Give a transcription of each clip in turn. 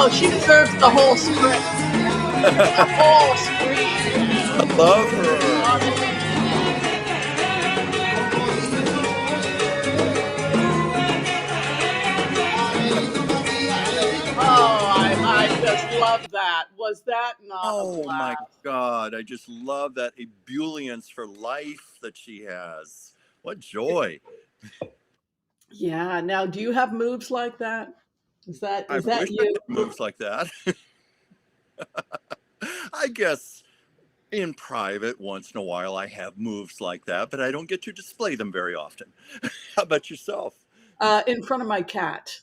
Oh, she deserves the whole script. The whole screen. I love her. Oh, I just love that. Was that not a Oh my blast? God. I just love that ebullience for life that she has. What joy. Yeah. Now, do you have moves like that? I Is that wish I you? had moves like that. I guess in private, once in a while, I have moves like that, but I don't get to display them very often. How about yourself? In front of my cat.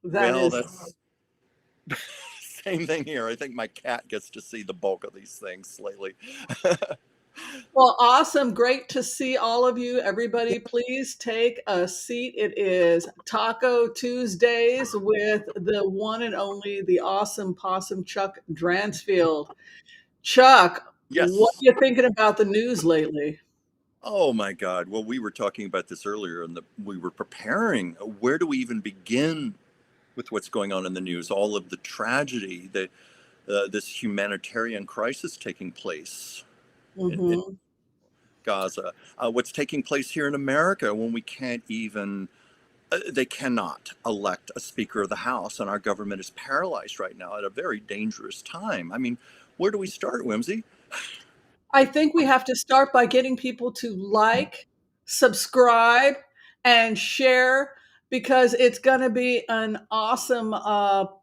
That Well, is. that's same thing here. I think my cat gets to see the bulk of these things lately. Well, awesome. Great to see all of you. Everybody, please take a seat. It is Taco Tuesdays with the one and only, the awesome possum Chuck Dransfield. Chuck, what are Yes. you thinking about the news lately? Oh my God. Well, we were talking about this earlier and we were preparing. Where do we even begin with what's going on in the news? All of the tragedy, this humanitarian crisis taking place in Hmm. Gaza, what's taking place here in America when we can't even, they cannot elect a Speaker of the House, and our government is paralyzed right now at a very dangerous time. I mean, where do we start, Whimsy? I think we have to start by getting people to like, subscribe, and share because it's going to be an awesome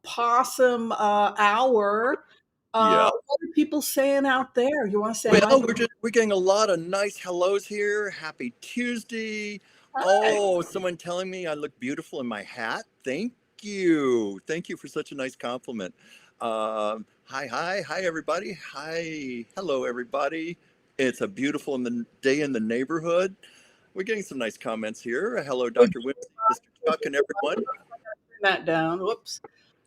possum hour. Yeah. What are people saying out there? You want to say hi? Well, we're getting a lot of nice hellos here. Happy Tuesday. Hi. Oh, someone telling me I look beautiful in my hat. Thank you. Thank you for such a nice compliment. Hi, everybody. Hi, hello, everybody. It's a beautiful day in the neighborhood. We're getting some nice comments here. Hello, Would Dr. Whimsy, Mr. Chuck, and everyone. turn that down. Whoops.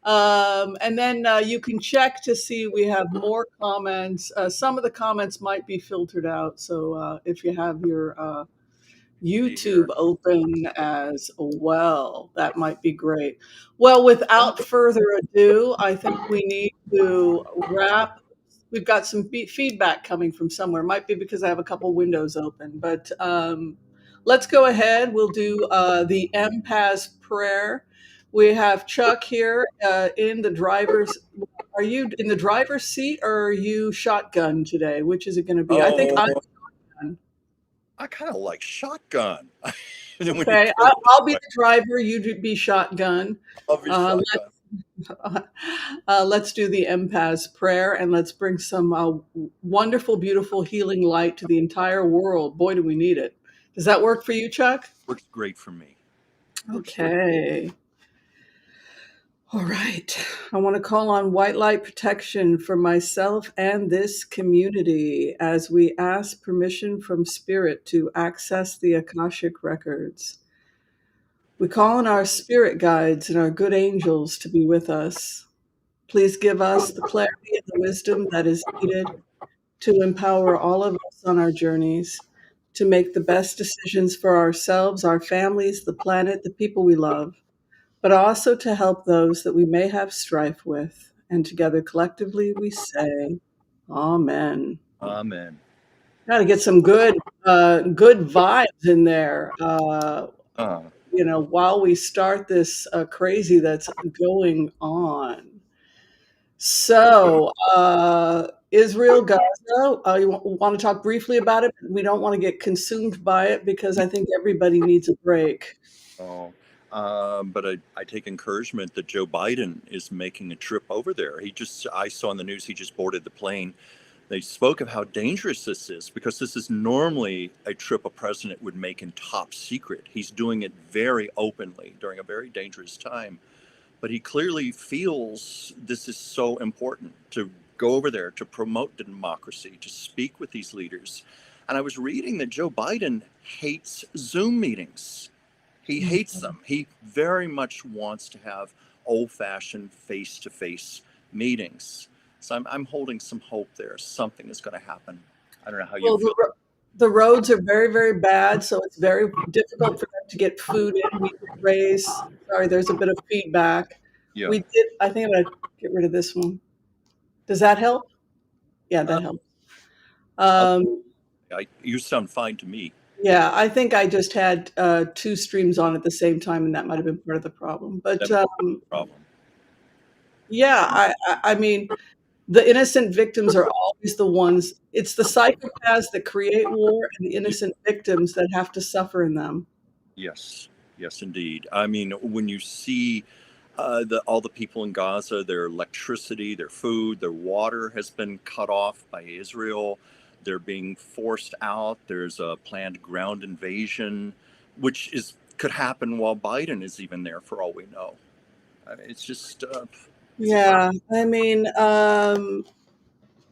And then you can check to see we have more comments. Some of the comments might be filtered out. So if you have your See YouTube here. open as well, that might be great. Well, without further ado, I think we need to wrap. We've got some feedback coming from somewhere. Might be because I have a couple windows open, but let's go ahead. We'll do the Empath prayer. We have Chuck here in the driver's. Are you in the driver's seat or are you shotgun today? Which is it going to be? I think Oh, I'm shotgun. I kind of like shotgun. When you Okay, put it I'll that be way, the driver. You be shotgun. love your Uh, shotgun. let's do the empath's prayer and let's bring some wonderful, beautiful healing light to the entire world. Boy, do we need it. Does that work for you, Chuck? Works great for me. Works great. Okay. All right. I want to call on white light protection for myself and this community as we ask permission from Spirit to access the Akashic records. We call on our spirit guides and our good angels to be with us. Please give us the clarity and the wisdom that is needed to empower all of us on our journeys to make the best decisions for ourselves, our families, the planet, the people we love, but also to help those that we may have strife with. And together collectively we say, Amen. Amen. Got to get some good vibes in there. Uh, While we start this crazy that's going on. So, Israel, Gaza, you want to talk briefly about it? We don't want to get consumed by it because I think everybody needs a break. oh, but I take encouragement that Joe Biden is making a trip over there. I saw in the news, he just boarded the plane. They spoke of how dangerous this is because this is normally a trip a president would make in top secret. He's doing it very openly during a very dangerous time. But he clearly feels this is so important to go over there to promote democracy, to speak with these leaders. And I was reading that Joe Biden hates Zoom meetings. He hates them. He very much wants to have old fashioned face to face meetings. So I'm holding some hope there. Something is going to happen. I don't know how you Well, feel. the roads are very, very bad, so it's very difficult for them to get food in. We raise, sorry, there's a bit of feedback. Yeah. We did. I think I'm gonna get rid of this one. Does that help? Yeah, Uh, that helps. I'll, Um, you sound fine to me. yeah, I think I just had two streams on at the same time, and that might have been part of the problem. But That might be the problem. yeah, I mean, the innocent victims are always the ones. It's the psychopaths that create war, and the Yeah. innocent victims that have to suffer in them. Yes. Yes, indeed. I mean, when you see all the people in Gaza, their electricity, their food, their water has been cut off by Israel. They're being forced out. There's a planned ground invasion, which is could happen while Biden is even there, for all we know. It's just it's Yeah, I mean,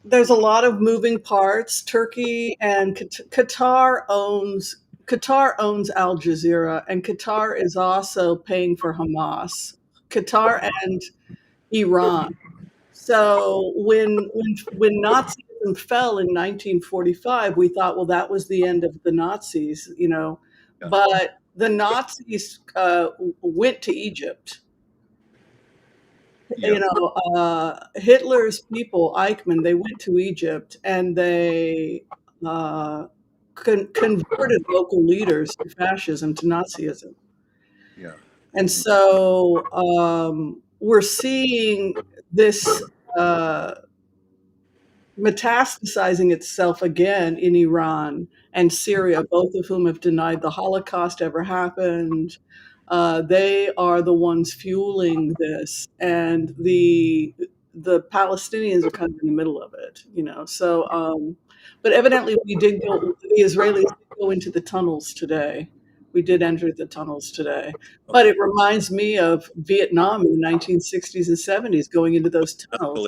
there's a lot of moving parts. Turkey and Qatar owns Al Jazeera, and Qatar is also paying for Hamas. Qatar and Iran. So when Nazism fell in 1945, we thought, well, that was the end of the Nazis, you know. yeah, But the Nazis went to Egypt. yeah, You know, Hitler's people, Eichmann, they went to Egypt and they uh, converted local leaders to fascism, to Nazism. yeah. And so we're seeing this uh, metastasizing itself again in Iran and Syria, both of whom have denied the Holocaust ever happened. They are the ones fueling this, and the Palestinians are kind of in the middle of it, you know. So, but evidently, the Israelis did go into the tunnels today. We did enter the tunnels today, but Okay. it reminds me of Vietnam in the 1960s and 70s, going into those tunnels. Escalated.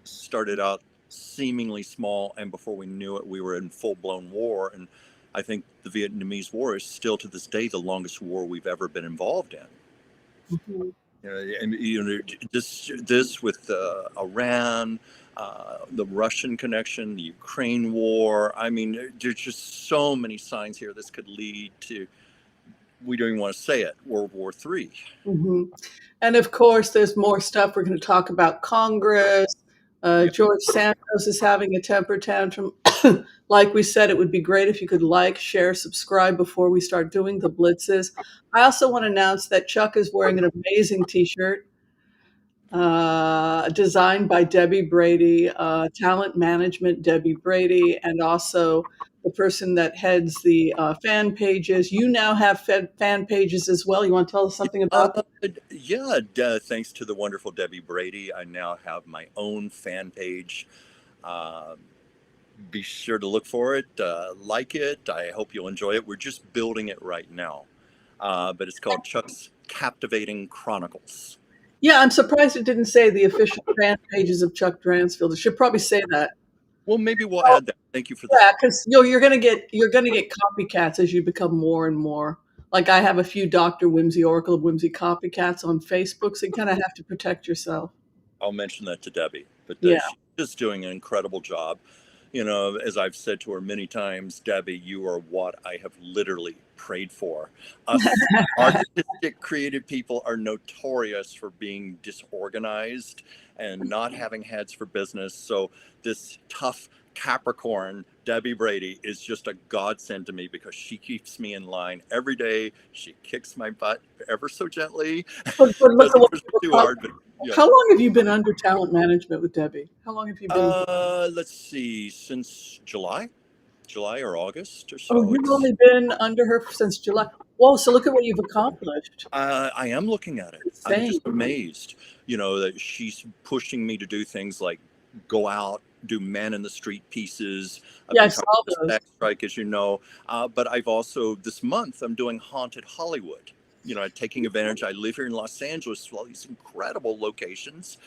Started out seemingly small, and before we knew it, we were in full blown war. And I think the Vietnamese War is still to this day the longest war we've ever been involved in. Mhm. And this with Iran, the Russian connection, the Ukraine war. I mean, there's just so many signs here. This could lead to, we don't even want to say it, World War III. Mhm. And of course, there's more stuff. We're going to talk about Congress. Yeah. George Santos is having a temper tantrum. Like we said, it would be great if you could like, share, subscribe before we start doing the blitzes. I also want to announce that Chuck is wearing an amazing T-shirt designed by Debbie Brady, talent management Debbie Brady, and also the person that heads the fan pages. You now have fan pages as well. You want to tell us something about Uh, yeah, thanks to the wonderful Debbie Brady, I now have my own fan page. Uh, be sure to look for it, like it. I hope you'll enjoy it. We're just building it right now, but it's called Chuck's Captivating Chronicles. Yeah, I'm surprised it didn't say the official fan pages of Chuck Dransfield. It should probably say that. Well, maybe we'll Well, add that. Thank you for the. yeah, because you're gonna get copycats as you become more and more. Like I have a few Dr. Whimsy, Oracle of Whimsy copycats on Facebook, so you kind of have to protect yourself. I'll mention that to Debbie, but Yeah. she's just doing an incredible job. You know, as I've said to her many times, Debbie, you are what I have literally prayed for. Us artistic, creative people are notorious for being disorganized and not having heads for business. So this tough Capricorn, Debbie Brady, is just a godsend to me because she keeps me in line every day. She kicks my butt ever so gently. But look at Doesn't what push me you've too become. hard, but yeah. How long have you been under talent management with Debbie? How long have you been? Let's see, since July or August or Oh, so. you've It's only been under her since July. Whoa, so look at what you've accomplished. I am looking at it. I'm Insane. just amazed, you know, that she's pushing me to do things like go out, do man in the street pieces. I've Yeah, I been saw covering the those. SPAC strike, as you know, but I've also this month I'm doing haunted Hollywood. You know, taking advantage. I live here in Los Angeles, all these incredible locations.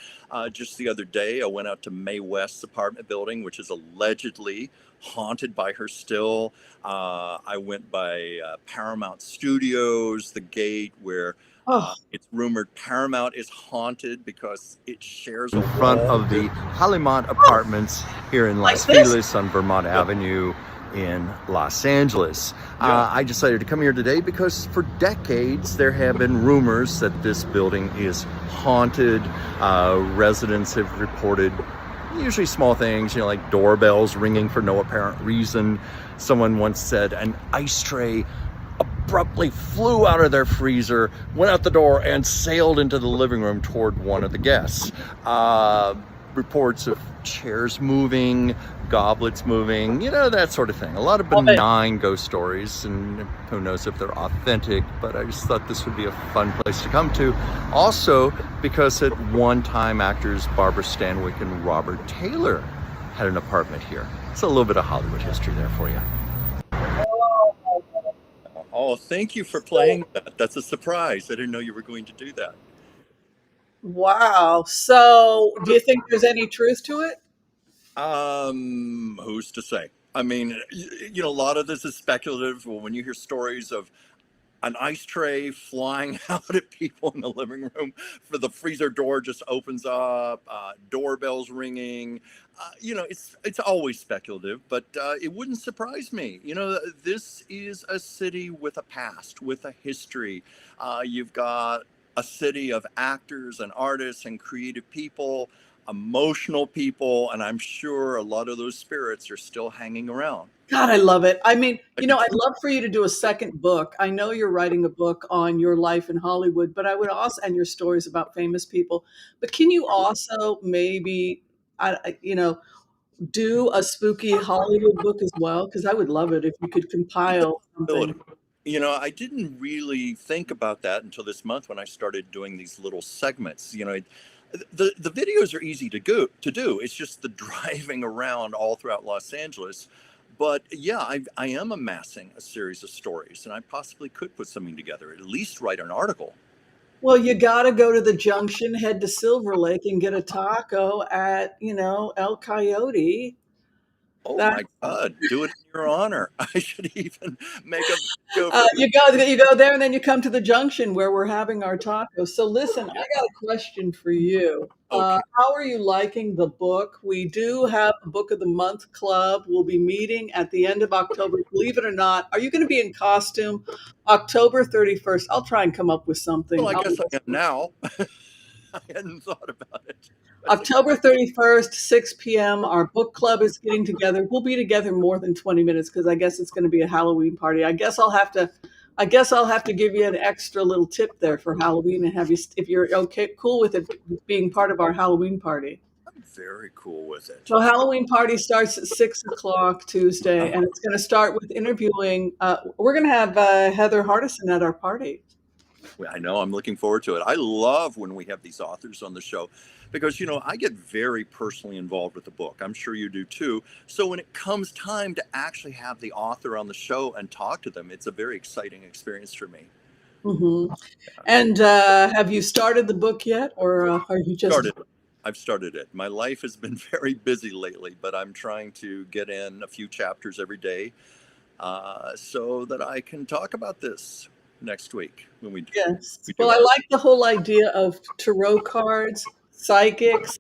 Just the other day, I went out to Mae West's apartment building, which is allegedly haunted by her still. I went by Paramount Studios, the gate where Oh, it's rumored Paramount is haunted because it shares a in front wall of the with. Halimont Apartments here in like Los this? Feliz on Vermont Yeah, Avenue. in Los Angeles. Yeah. I decided to come here today because for decades there have been rumors that this building is haunted. Residents have reported usually small things, like doorbells ringing for no apparent reason. Someone once said an ice tray abruptly flew out of their freezer, went out the door, and sailed into the living room toward one of the guests. Reports of chairs moving, goblets moving, that sort of thing. A lot of benign ghost stories, and who knows if they're authentic, but I just thought this would be a fun place to come to. Also, because at one time actors Barbara Stanwyck and Robert Taylor had an apartment here. It's a little bit of Hollywood history there for you. Oh, thank you for playing that. That's a surprise. I didn't know you were going to do that. Wow. So do you think there's any truth to it? Who's to say? I mean, a lot of this is speculative. Well, when you hear stories of an ice tray flying out at people in the living room, for the freezer door just opens up, doorbells ringing, it's always speculative, but it wouldn't surprise me. This is a city with a past, with a history. You've got a city of actors and artists and creative people, emotional people, and I'm sure a lot of those spirits are still hanging around. God, I love it. I mean, I'd love for you to do a second book. I know you're writing a book on your life in Hollywood, but I would also, and your stories about famous people. But can you also maybe, do a spooky Hollywood book as well? Because I would love it if you could compile something. I didn't really think about that until this month when I started doing these little segments. The videos are easy to do. It's just the driving around all throughout Los Angeles. But yeah, I am amassing a series of stories, and I possibly could put something together, at least write an article. Well, you got to go to the junction, head to Silver Lake, and get a taco at, El Coyote. Oh my God, do it in your honor. I should even make a video you go there, and then you come to the junction where we're having our tacos. So listen, I got a question for you. Okay. How are you liking the book? We do have a Book of the Month club. We'll be meeting at the end of October. Believe it or not, are you going to be in costume October 31st? I'll try and come up with something. Well, I guess I am now. I hadn't thought about it. October 31st, 6 p.m. Our book club is getting together. We'll be together more than 20 minutes because I guess it's going to be a Halloween party. I guess I'll have to give you an extra little tip there for Halloween and have you, if you're cool with it being part of our Halloween party. I'm very cool with it. So Halloween party starts at 6 o'clock Tuesday, and it's going to start with interviewing. We're going to have Heather Hardison at our party. I know. I'm looking forward to it. I love when we have these authors on the show because, I get very personally involved with the book. I'm sure you do too. So when it comes time to actually have the author on the show and talk to them, it's a very exciting experience for me. Mm-hmm. And have you started the book yet, or are you just... I've started it. My life has been very busy lately, but I'm trying to get in a few chapters every day so that I can talk about this next week when we do. Yes. Well, I like the whole idea of tarot cards, psychics,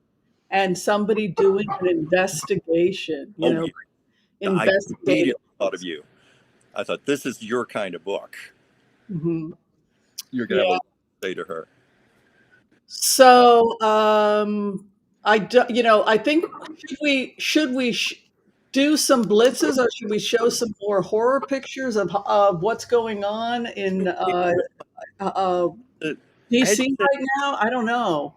and somebody doing an investigation. I immediately thought of you. I thought, this is your kind of book. Mm-hmm. You're going to have a lot to say to her. So, I think should we do some blitzes, or should we show some more horror pictures of what's going on in DC right now? I don't know.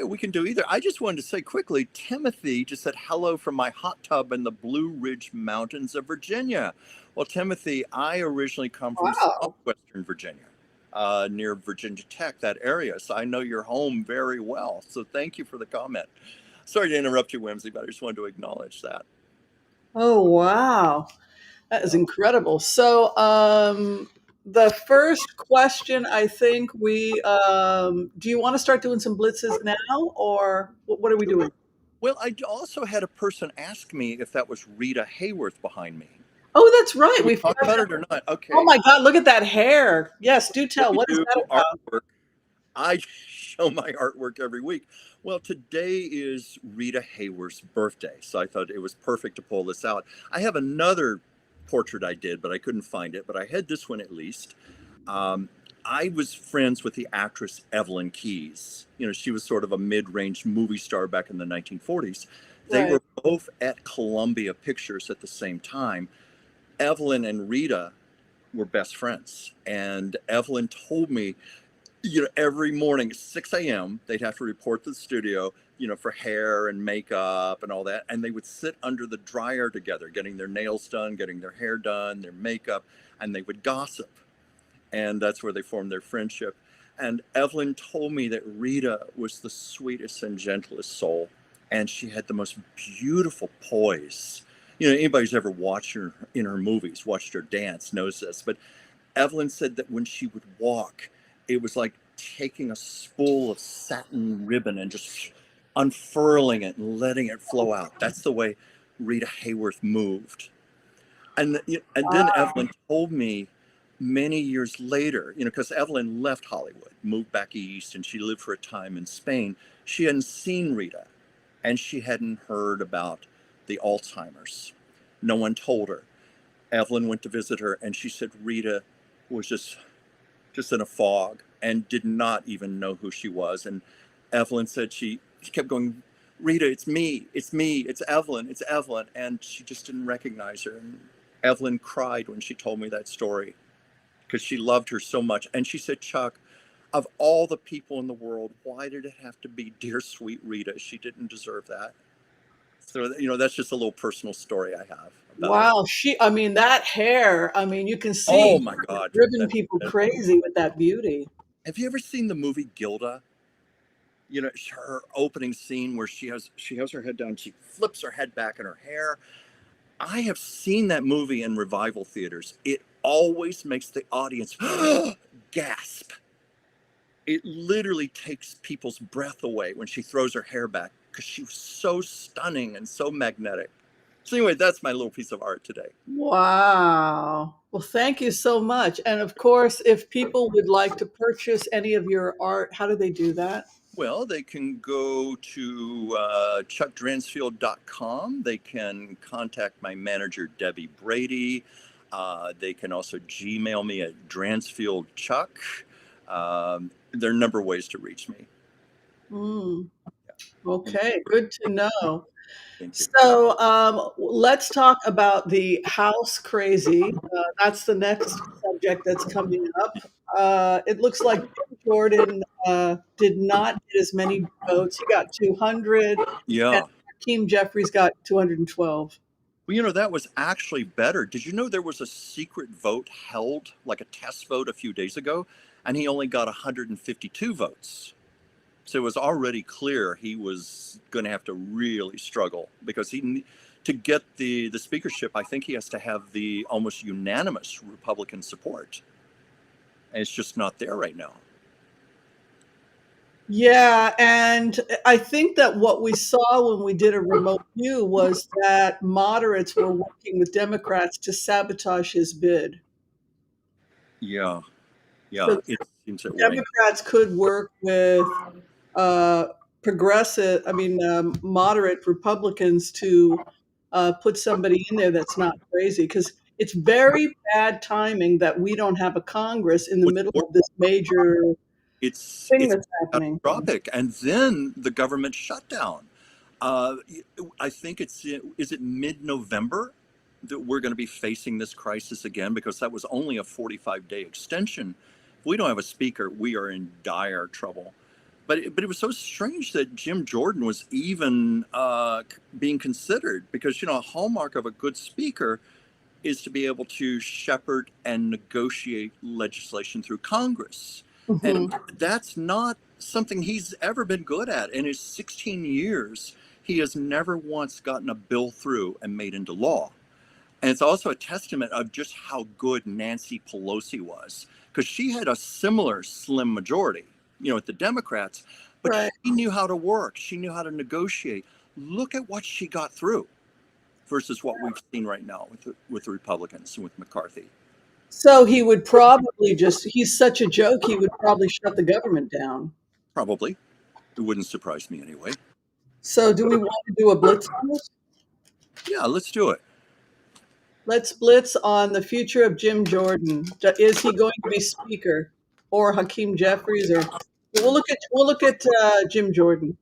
We can do either. I just wanted to say quickly, Timothy just said hello from my hot tub in the Blue Ridge Mountains of Virginia. Well, Timothy, I originally come from southwestern Virginia, near Virginia Tech, that area. So I know your home very well. So thank you for the comment. Sorry to interrupt you, Whimsy, but I just wanted to acknowledge that. Oh, wow. That is incredible. So the first question, I think do you want to start doing some blitzes now, or what are we doing? Well, I also had a person ask me if that was Rita Hayworth behind me. Oh, that's right. We've talked about it or not? Okay. Oh my God, look at that hair. Yes, do tell. What is that about? I show my artwork every week. Well, today is Rita Hayworth's birthday, so I thought it was perfect to pull this out. I have another portrait I did, but I couldn't find it, but I had this one at least. Um, I was friends with the actress Evelyn Keyes. You know, she was sort of a mid-range movie star back in the 1940s. They Right. were both at Columbia Pictures at the same time. Evelyn and Rita were best friends. And Evelyn told me, you know, every morning at 6 a.m., they'd have to report to the studio, you know, for hair and makeup and all that. And they would sit under the dryer together, getting their nails done, getting their hair done, their makeup, and they would gossip. And that's where they formed their friendship. And Evelyn told me that Rita was the sweetest and gentlest soul, and she had the most beautiful poise. You know, anybody who's ever watched her in her movies, watched her dance, knows this. But Evelyn said that when she would walk, it was like taking a spool of satin ribbon and just unfurling it and letting it flow out. That's the way Rita Hayworth moved. And then Evelyn told me many years later, you know, because Evelyn left Hollywood, moved back east, and she lived for a time in Spain. She hadn't seen Rita, and she hadn't heard about the Alzheimer's. No one told her. Evelyn went to visit her, and she said Rita was just in a fog and did not even know who she was. And Evelyn said she kept going, Rita, it's me, it's Evelyn, it's Evelyn. And she just didn't recognize her. And Evelyn cried when she told me that story because she loved her so much. And she said, Chuck, of all the people in the world, why did it have to be dear sweet Rita? She didn't deserve that. So, you know, that's just a little personal story I have about her. Wow. I mean, that hair, I mean, you can Oh see my God. driven people crazy with that beauty. Have you ever seen the movie Gilda? You know, her opening scene where she has her head down, she flips her head back in her hair. I have seen that movie in revival theaters. It always makes the audience gasp. It literally takes people's breath away when she throws her hair back because she was so stunning and so magnetic. So anyway, that's my little piece of art today. Wow. Well, thank you so much. And of course, if people would like to purchase any of your art, how do they do that? Well, they can go to chuckdransfield.com. They can contact my manager, Debbie Brady. They can also Gmail me at dransfieldchuck. There are a number of ways to reach me. Mm, And okay, good to know. thank you. So let's talk about the house crazy. That's the next subject that's coming up. It looks like Jim Jordan did not get as many votes. He got 200, and Yeah. Hakeem Jeffries got 212. Well, you know, that was actually better. Did you know there was a secret vote held, like a test vote a few days ago, and he only got 152 votes? So it was already clear he was going to have to really struggle because to get the speakership, I think he has to have the almost unanimous Republican support. And it's just not there right now. Yeah, and I think that what we saw when we did a remote view was that moderates were working with Democrats to sabotage his bid. Yeah, yeah, So it seems that way. Democrats could work with uh, moderate Republicans to put somebody in there that's not crazy. Because it's very bad timing that we don't have a Congress in the What's middle more, of this major thing it's that's happening. catastrophic, and then the government shutdown. Uh, I think is it mid-November that we're going to be facing this crisis again because that was only a 45-day extension. If we don't have a speaker, we are in dire trouble. But it was so strange that Jim Jordan was even being considered because you know a hallmark of a good speaker is to be able to shepherd and negotiate legislation through Congress. Mhm. And that's not something he's ever been good at. In his 16 years, he has never once gotten a bill through and made into law. And it's also a testament of just how good Nancy Pelosi was, because she had a similar slim majority, you know, with the Democrats, but Right. she knew how to work, she knew how to negotiate. Look at what she got through versus what we've seen right now with the Republicans and with McCarthy. So he would probably he's such a joke, he would probably shut the government down. Probably. It wouldn't surprise me anyway. So do we want to do a blitz on this? Yeah, let's do it. Let's blitz on the future of Jim Jordan. Is he going to be speaker or Hakeem Jeffries, or we'll look at Jim Jordan.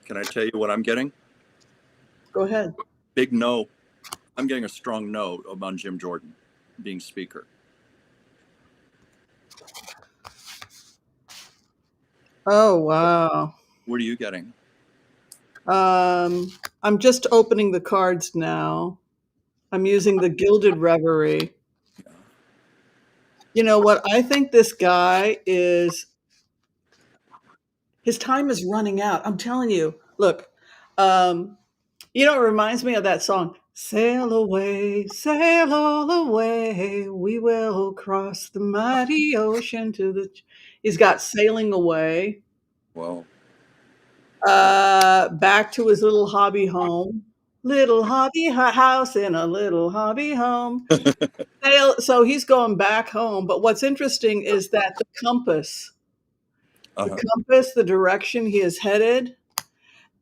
Can I tell you what I'm getting? Go ahead. Big no. I'm getting a strong no on Jim Jordan being speaker. Oh wow. What are you getting? I'm just opening the cards now. I'm using the Gilded Reverie. Yeah. You know what? I think this guy is, his time is running out. I'm telling you. Look, it reminds me of that song, Sail away, sail all away, we will cross the mighty ocean to the. He's got Sailing Away, Well, back to his little hobby home, little hobby house in a little hobby home. So he's going back home. But what's interesting is that the uh-huh. compass, the direction he is headed,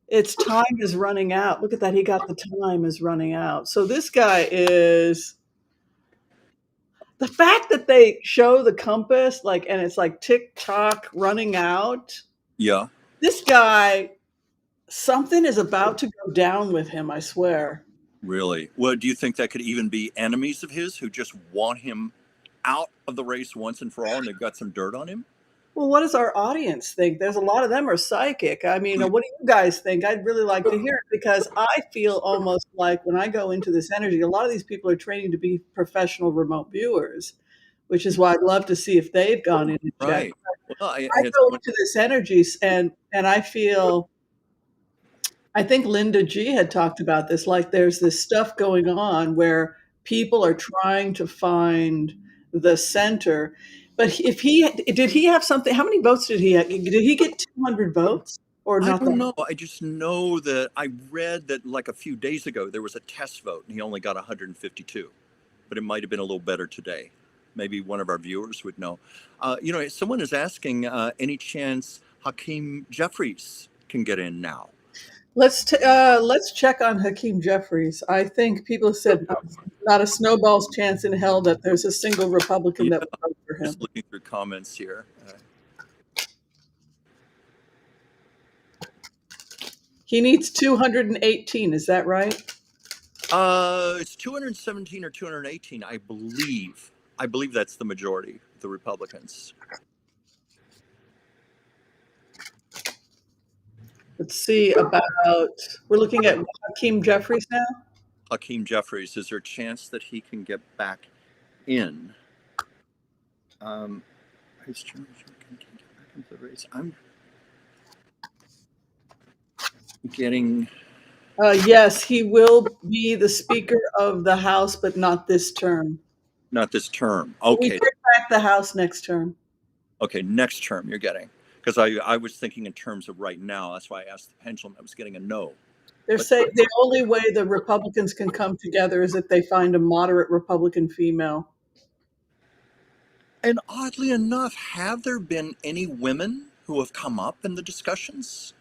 its time is running out. Look at that. He got the time is running out. So this guy is, the fact that they show the compass, and it's like tick tock running out. Yeah, This guy, something is about to go down with him, I swear. really. Well, do you think that could even be enemies of his who just want him out of the race once and for all, and they've got some dirt on him? Well, what does our audience think? There's a lot of them are psychic. I mean, what do you guys think? I'd really like to hear it, because I feel almost like when I go into this energy, a lot of these people are training to be professional remote viewers, which is why I'd love to see if they've gone in and checked. Right. Well, I I had go someone, into this energy and I feel, I think Linda G had talked about this, like there's this stuff going on where people are trying to find the center. But if he did he have something, how many votes did he have? Did he get 200 votes or I not don't that? know. I just know that I read that like a few days ago there was a test vote and he only got 152, but it might have been a little better today. Maybe one of our viewers would know. Someone is asking, any chance Hakeem Jeffries can get in now? Let's check on Hakeem Jeffries. I think people said not a snowball's chance in hell that there's a single Republican Yeah, that would vote for him. just looking through comments here. He needs 218, is that right? It's 217 or 218, I believe. I believe that's the majority, the Republicans. Let's see we're looking at Hakeem Jeffries now. Hakeem Jeffries, is there a chance that he can get back in? His term can get back into the race. I'm getting. Yes, he will be the Speaker of the House, but not this term. Not this term. We Okay. take back the House next term. Okay, next term you're getting. Because I was thinking in terms of right now. That's why I asked the pendulum. I was getting a no. They're saying the only way the Republicans can come together is if they find a moderate Republican female. And oddly enough, have there been any women who have come up in the discussions?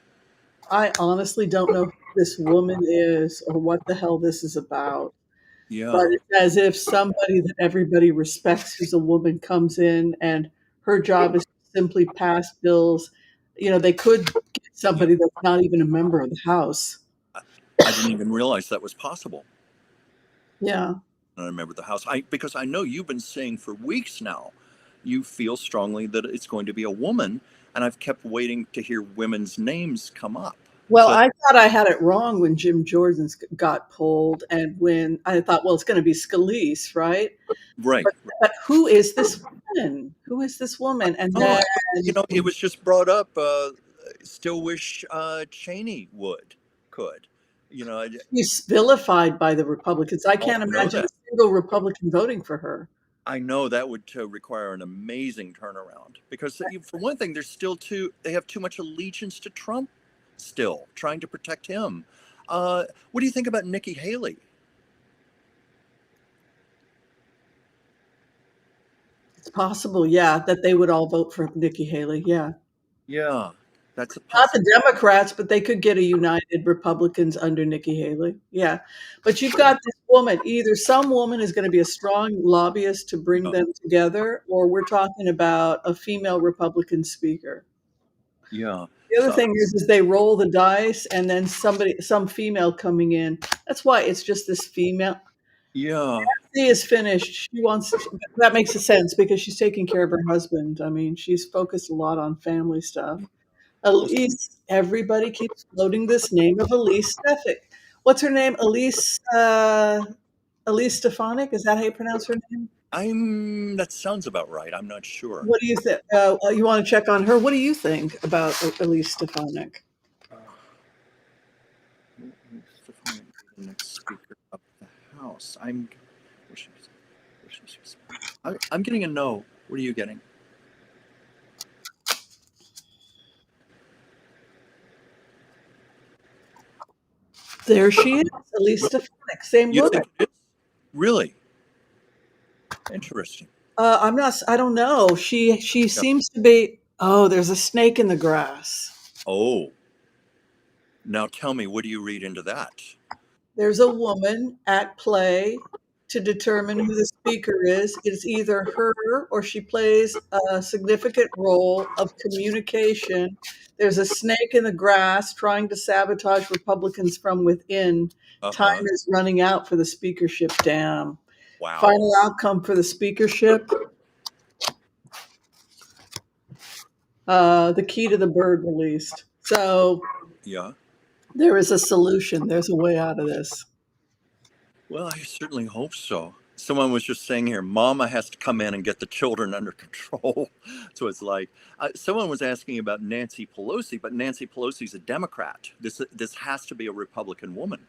I honestly don't know who this woman is or what the hell this is about. Yeah. But it's as if somebody that everybody respects who's a woman comes in and her job is to simply pass bills. They could get somebody that's not even a member of the House. I didn't even realize that was possible. Yeah. I remember the House. Because I know you've been saying for weeks now, you feel strongly that it's going to be a woman, and I've kept waiting to hear women's names come up. Well, I thought I had it wrong when Jim Jordan got pulled, and when I thought, well, it's going to be Scalise, right? Right. But who is this woman? Who is this woman? And then, it was just brought up. Still wish Cheney could. she's vilified by the Republicans. I can't imagine a single Republican voting for her. I know that would require an amazing turnaround, because for one thing, they have too much allegiance to Trump still, trying to protect him. What do you think about Nikki Haley? It's possible, yeah, that they would all vote for Nikki Haley, yeah. Yeah, that's a Not the possibility. Democrats, but they could get a united Republicans under Nikki Haley, yeah. But you've got this woman, either some woman is gonna be a strong lobbyist to bring Yeah, them together, or we're talking about a female Republican speaker. yeah. The other So thing is they roll the dice and then some female coming in. That's why it's just this female. yeah. She is finished. She wants that makes sense because she's taking care of her husband. I mean, she's focused a lot on family stuff. Well, Elise, everybody keeps floating this name of Elise Stefik. What's her name? Elise Stefanik? Is that how you pronounce her name? that sounds about right. I'm not sure. What do you think? You want to check on her? What do you think about Elise Stefanik? Uh, who's the next speaker of the House? I'm getting a no. What are you getting? There she is, Elise Stefanik, same You woman. think it is? Really? Interesting. I don't know. She Yeah. seems to be. Oh, there's a snake in the grass. Oh, now tell me, what do you read into that? There's a woman at play to determine who the speaker is. It's either her or she plays a significant role of communication. There's a snake in the grass trying to sabotage Republicans from within. Time Uh-huh. is running out for the speakership. Damn. Wow. Final outcome for the speakership. The key to the bird released. So Yeah. there is a solution. There's a way out of this. Well, I certainly hope so. Someone was just saying here, Mama has to come in and get the children under control. So it's like someone was asking about Nancy Pelosi, but Nancy Pelosi's a Democrat. This has to be a Republican woman.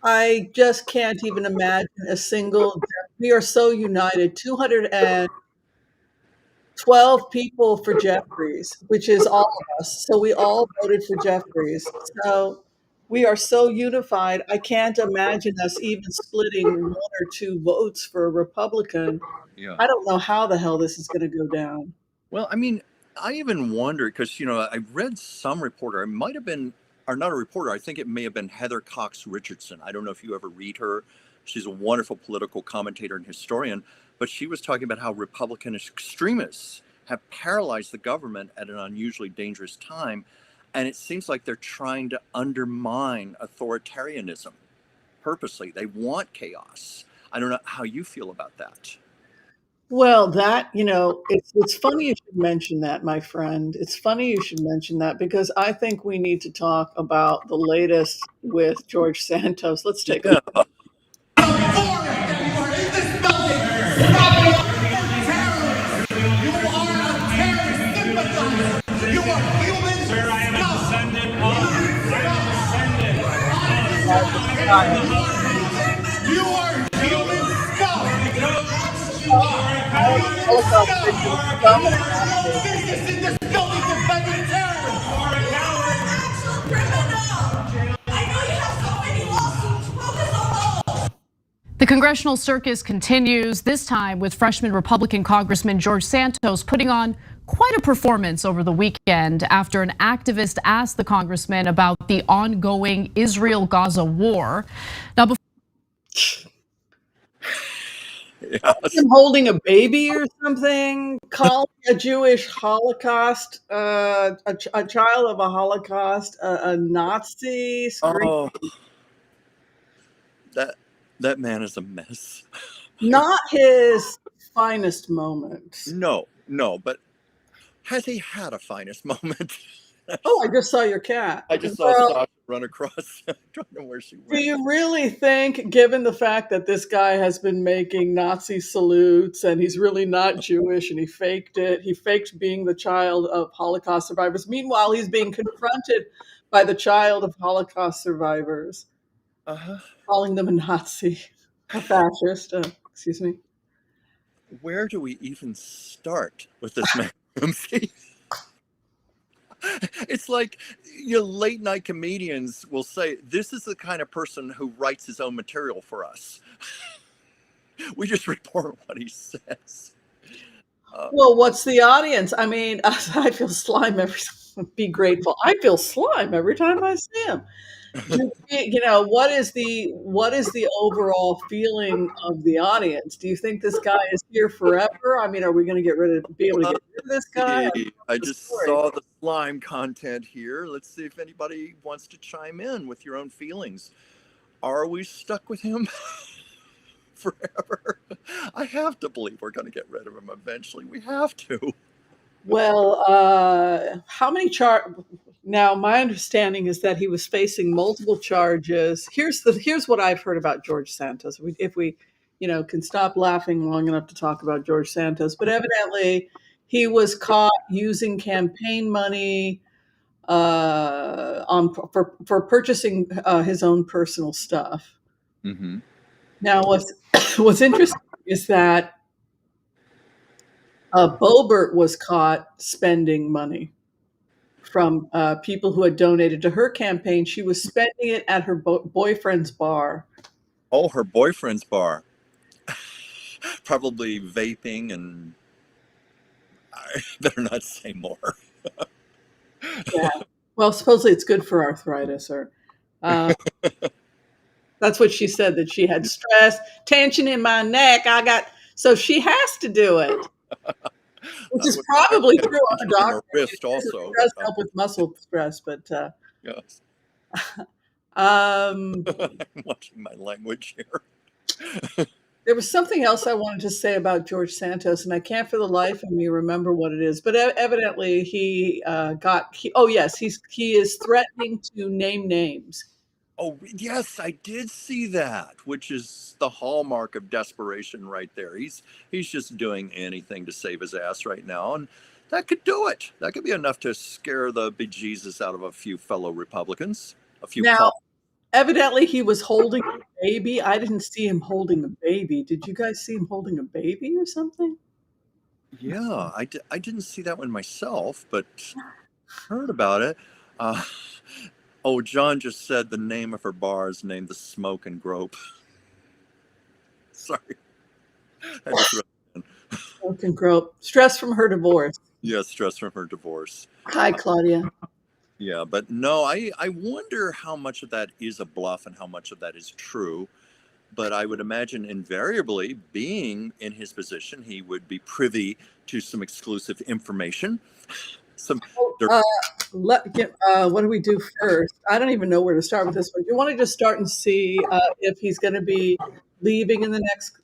I just can't even imagine a single. We are so united. 212 people for Jeffries, which is all of us. So we all voted for Jeffries. So we are so unified. I can't imagine us even splitting one or two votes for a Republican. Yeah. I don't know how the hell this is going to go down. Well, I mean, I even wonder because I read some reporter. It might have been, or not a reporter. I think it may have been Heather Cox Richardson. I don't know if you ever read her. She's a wonderful political commentator and historian. But she was talking about how Republican extremists have paralyzed the government at an unusually dangerous time, and it seems like they're trying to undermine authoritarianism purposely. They want chaos. I don't know how you feel about that. Well, it's funny you should mention that, my friend. It's funny you should mention that because I think we need to talk about the latest with George Santos. Let's take a Yeah. Holocaust victims scum and asses. The congressional circus continues, this time with freshman Republican Congressman George Santos putting on quite a performance over the weekend after an activist asked the congressman about the ongoing Israel-Gaza war. Now, Yes. Him holding a baby or something, calling a Jewish Holocaust, a child of a Holocaust, a Nazi, scream. Oh, that man is a mess. Not his finest moment. No, no, but has he had a finest moment? Oh, I just saw your cat. I just saw Well, Sasha run across. I don't know where she do went. you really think, given the fact that this guy has been making Nazi salutes and he's really not Jewish and he faked it, he faked being the child of Holocaust survivors. Meanwhile, he's being confronted by the child of Holocaust survivors, Uh-huh. calling them a Nazi, a fascist, excuse me. Where do we even start with this man? It's like late night comedians will say, this is the kind of person who writes his own material for us. We just report what he says. Well, what's the audience? I mean, I feel slime every be grateful. I feel slime every time I see him. What is the overall feeling of the audience? Do you think this guy is here forever? I mean, are we going to be able to Well, get rid of this guy? let's I see. I the just story. saw the slime content here. Let's see if anybody wants to chime in with your own feelings. Are we stuck with him forever? I have to believe we're going to get rid of him eventually. We have to. Well, how many now my understanding is that he was facing multiple charges. Here's what I've heard about George Santos. If we, can stop laughing long enough to talk about George Santos, but evidently he was caught using campaign money for purchasing his own personal stuff. Mm-hmm. Now, what's interesting is that Boebert was caught spending money from people who had donated to her campaign. She was spending it at her boyfriend's bar. Oh, her boyfriend's bar. Probably vaping, and I better not say more. Yeah. Well, supposedly it's good for arthritis, or that's what she said, that she had stress, tension in my neck. So she has to do it, which is probably true on the In her doctor. wrist It also. does help with muscle stress, but Yes. um, I'm watching my language here. there was something else I wanted to say about George Santos, and I can't for the life of me remember what it is. But evidently, oh yes, he is threatening to name names. Oh, yes, I did see that, which is the hallmark of desperation right there. He's just doing anything to save his ass right now, and that could do it. That could be enough to scare the bejesus out of a few fellow Republicans, a few Now, call. evidently, he was holding a baby. I didn't see him holding a baby. Did you guys see him holding a baby or something? Yeah, I didn't see that one myself, but heard about it. Uh, oh, John just said the name of her bar is named the Smoke and Grope. Sorry. I just read it in. Broken grope. Stress from her divorce. Yeah, stress from her divorce. Hi, Claudia. Yeah, but no, I wonder how much of that is a bluff and how much of that is true. But I would imagine invariably, being in his position, he would be privy to some exclusive information. Some Uh, what do we do first? I don't even know where to start with this one. You want to just start and see if he's going to be leaving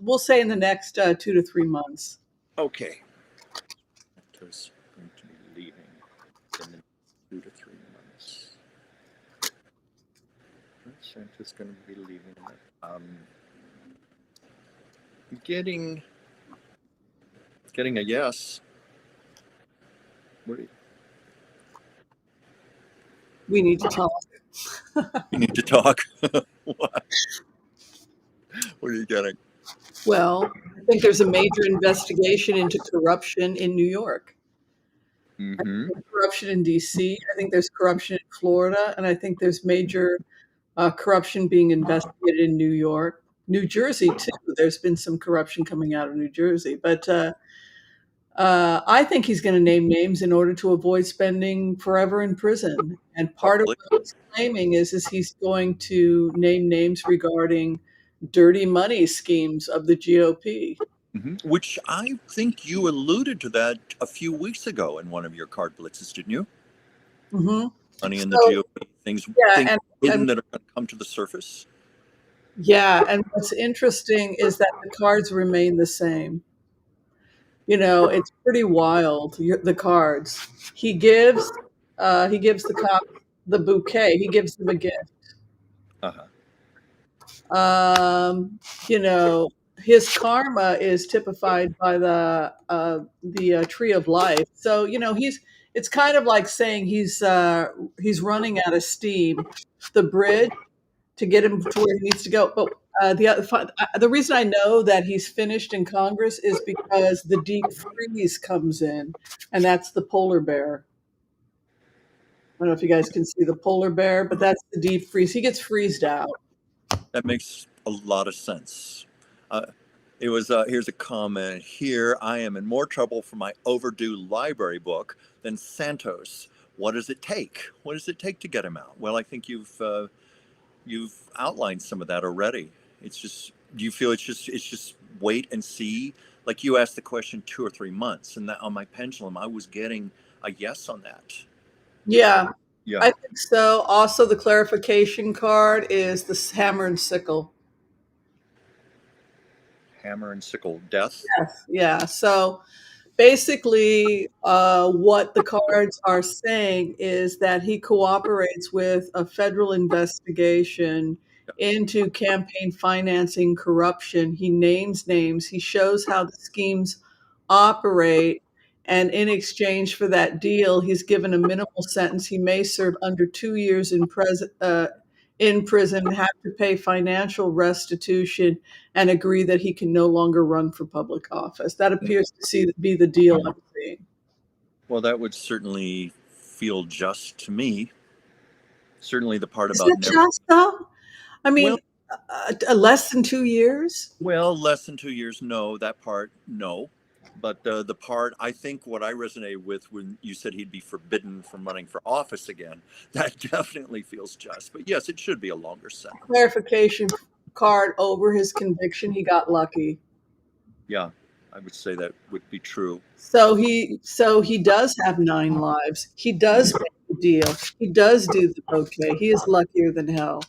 we'll say in the next 2 to 3 months. Okay. Santos going to be leaving in the next 2 to 3 months. Santos going to be leaving. Getting a yes. We need to talk. We need to talk. What? What are you getting? Well, I think there's a major investigation into corruption in New York. Mm-hmm. Corruption in DC. I think there's corruption in Florida, and I think there's major corruption being investigated in New York, New Jersey too. There's been some corruption coming out of New Jersey, but I think he's going to name names in order to avoid spending forever in prison. And part of Probably. what he's claiming is he's going to name names regarding dirty money schemes of the GOP. Mm-hmm. Which I think you alluded to that a few weeks ago in one of your card blitzes, didn't you? Mm-hmm. Money in the GOP, things Yeah, hidden that are going to come to the surface. yeah, and what's interesting is that the cards remain the same. It's pretty wild. The cards he gives the cop the bouquet. He gives them a gift. Uh-huh. You know, his karma is typified by the tree of life. So it's kind of like saying he's running out of steam, the bridge to get him to where he needs to go. But the reason I know that he's finished in Congress is because the deep freeze comes in, and that's the polar bear. I don't know if you guys can see the polar bear, but that's the deep freeze. He gets freezed out. That makes a lot of sense. It was here's a comment here. I am in more trouble for my overdue library book than Santos. What does it take? What does it take to get him out? Well, I think you've outlined some of that already. It's just, do you feel it's just wait and see? Like you asked the question 2 or 3 months, and that on my pendulum, I was getting a yes on that. Yeah, Yeah, I think so. Also, the clarification card is the hammer and sickle. hammer and sickle, death. Yes. Yeah. So basically, what the cards are saying is that he cooperates with a federal investigation into campaign financing corruption. He names names, he shows how the schemes operate, and in exchange for that deal, he's given a minimal sentence. He may serve under 2 years in prison, have to pay financial restitution, and agree that he can no longer run for public office. That appears to be the deal I'm seeing. Well, that would certainly feel just to me. Certainly the part Is about it never. just though? I Well, mean, less than 2 years? well, less than 2 years, no. That part, no. But the part, I think what I resonated with when you said he'd be forbidden from running for office again, that definitely feels just. But yes, it should be a longer sentence. Clarification card over his conviction. He got lucky. Yeah, I would say that would be true. So he does have 9 lives. He does make the deal. He does do the okay. He is luckier than hell.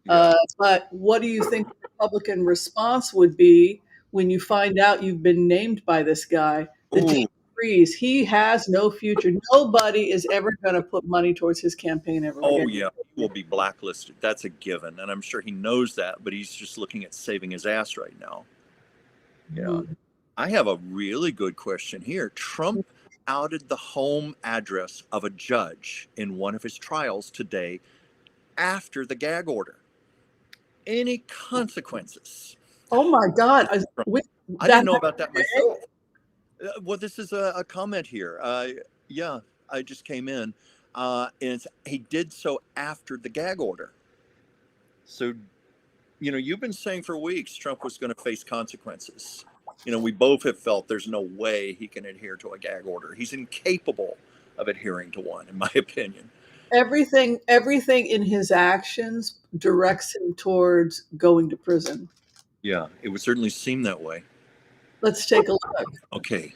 Yeah. But what do you think the Republican response would be when you find out you've been named by this guy? The Ooh, deep freeze. He has no future. Nobody is ever going to put money towards his campaign ever oh, again. yeah, he will be blacklisted. That's a given. And I'm sure he knows that, but he's just looking at saving his ass right now. Yeah. Mm. I have a really good question here. Trump outed the home address of a judge in one of his trials today after the gag order. Any consequences? Oh my God! I didn't know about that myself. Well, this is a comment here. Yeah, I just came in, and he did so after the gag order. So, you've been saying for weeks Trump was going to face consequences. We both have felt there's no way he can adhere to a gag order. He's incapable of adhering to one, in my opinion. Everything in his actions directs him towards going to prison. Yeah, it would certainly seem that way. Let's take a look. Okay.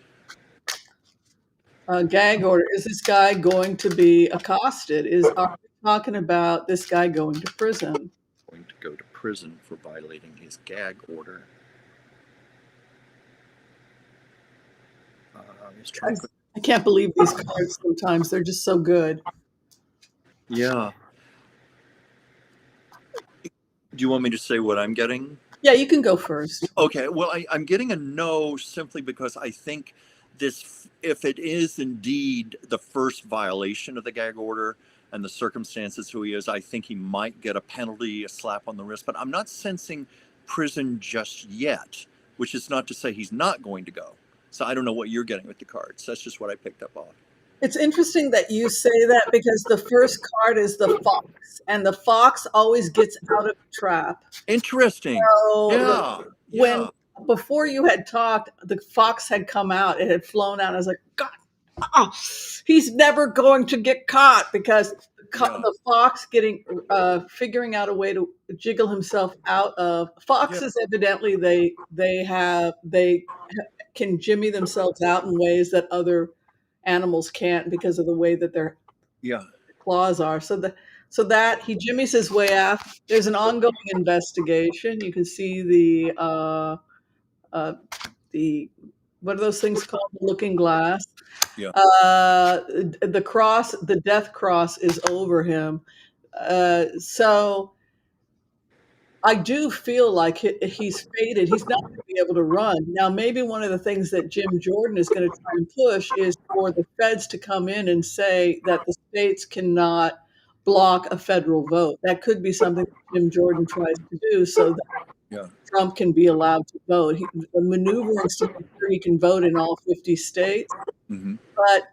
Gag order. Is this guy going to be accosted? Are we talking about this guy going to prison? Going to go to prison for violating his gag order. I can't believe these cards sometimes. They're just so good. Yeah. Do you want me to say what I'm getting? Yeah, you can go first. Okay. Well, I'm getting a no simply because I think if it is indeed the first violation of the gag order and the circumstances who he is, I think he might get a penalty, a slap on the wrist. But I'm not sensing prison just yet, which is not to say he's not going to go. So I don't know what you're getting with the cards. That's just what I picked up on. It's interesting that you say that because the first card is the fox, and the fox always gets out of the trap. Interesting. So before you had talked, the fox had come out. It had flown out. I was like, God, he's never going to get caught because the fox figuring out a way to jiggle himself out of foxes. Evidently, they can jimmy themselves out in ways that other animals can't because of the way that their claws are. So that he jimmies his way out. There's an ongoing investigation. You can see the what are those things called? The looking glass. Yeah. The death cross is over him. So I do feel like he's faded. He's not going to be able to run. Now, maybe one of the things that Jim Jordan is going to try and push is for the feds to come in and say that the states cannot block a federal vote. That could be something that Jim Jordan tries to do so that Trump can be allowed to vote. Maneuvering to make sure he can vote in all 50 states. Mm-hmm. But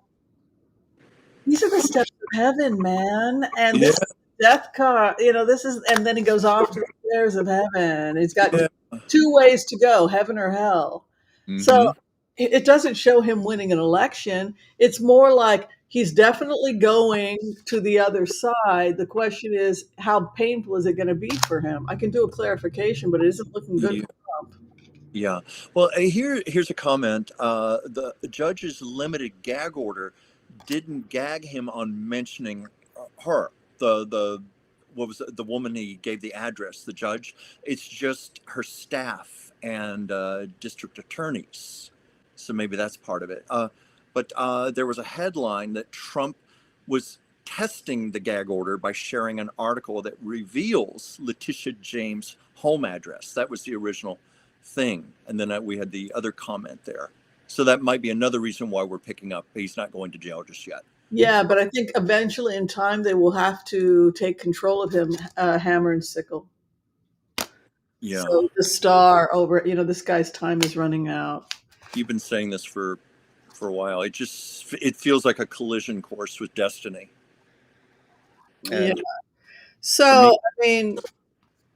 these are the steps of heaven, man. And this death card, this is, and then he goes off to the stairs of heaven. He's got two ways to go, heaven or hell. Mm-hmm. So it doesn't show him winning an election. It's more like he's definitely going to the other side. The question is, how painful is it going to be for him? I can do a clarification, but it isn't looking good Yeah. for Trump. Yeah. Well, here's a comment. The judge's limited gag order didn't gag him on mentioning her. The what was it, the woman he gave the address, the judge. It's just her staff and district attorneys. So maybe that's part of it. But there was a headline that Trump was testing the gag order by sharing an article that reveals Letitia James' home address. That was the original thing. And then we had the other comment there. So that might be another reason why we're picking up. He's not going to jail just yet. Yeah, but I think eventually in time they will have to take control of him, hammer and sickle. Yeah. So the star over, this guy's time is running out. You've been saying this for a while. It feels like a collision course with destiny. Yeah. And So, I mean,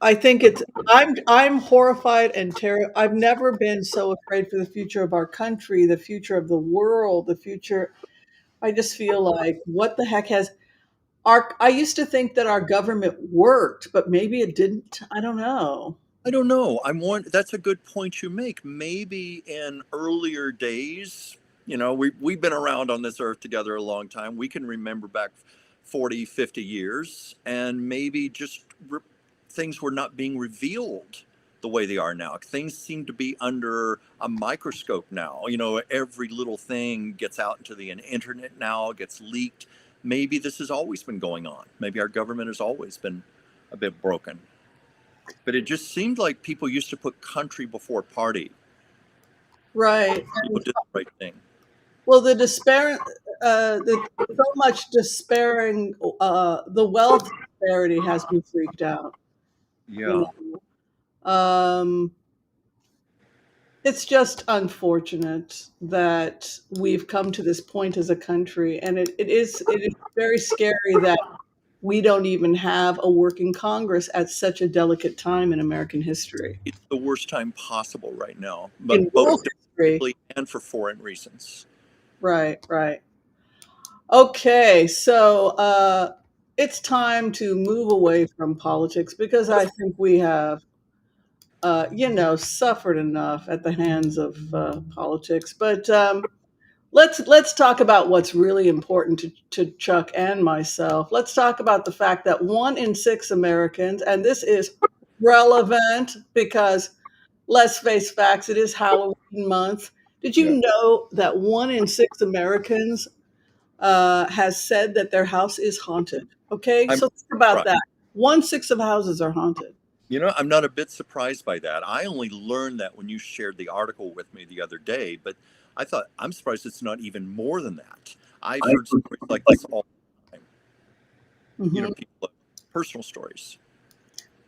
I think I'm horrified and terrified. I've never been so afraid for the future of our country, the future of the world, the future. I just feel like what the heck I used to think that our government worked, but maybe it didn't. I don't know. I don't know. That's a good point you make. Maybe in earlier days, we've been around on this earth together a long time. We can remember back 40, 50 years, and maybe just things were not being revealed the way they are now. Things seem to be under a microscope now. Every little thing gets out into the internet now, gets leaked. Maybe this has always been going on. Maybe our government has always been a bit broken. But it just seemed like people used to put country before party. Right. People did the right thing. Well, so much despairing, the wealth disparity has me freaked out. Yeah. It's just unfortunate that we've come to this point as a country, and it is very scary that we don't even have a working Congress at such a delicate time in American history. It's the worst time possible right now, In but both world history. domestically and for foreign reasons. Right, right. Okay, so it's time to move away from politics because I think we have, suffered enough at the hands of politics. But let's talk about what's really important to Chuck and myself. Let's talk about the fact that 1 in 6 Americans, and this is relevant because let's face facts, it is Halloween month. Did you know that 1 in 6 Americans has said that their house is haunted? Okay, I'm so think about right. that. 1/6 of houses are haunted. I'm not a bit surprised by that. I only learned that when you shared the article with me the other day, but I thought, I'm surprised it's not even more than that. I've heard stories like this all the time. People, personal stories.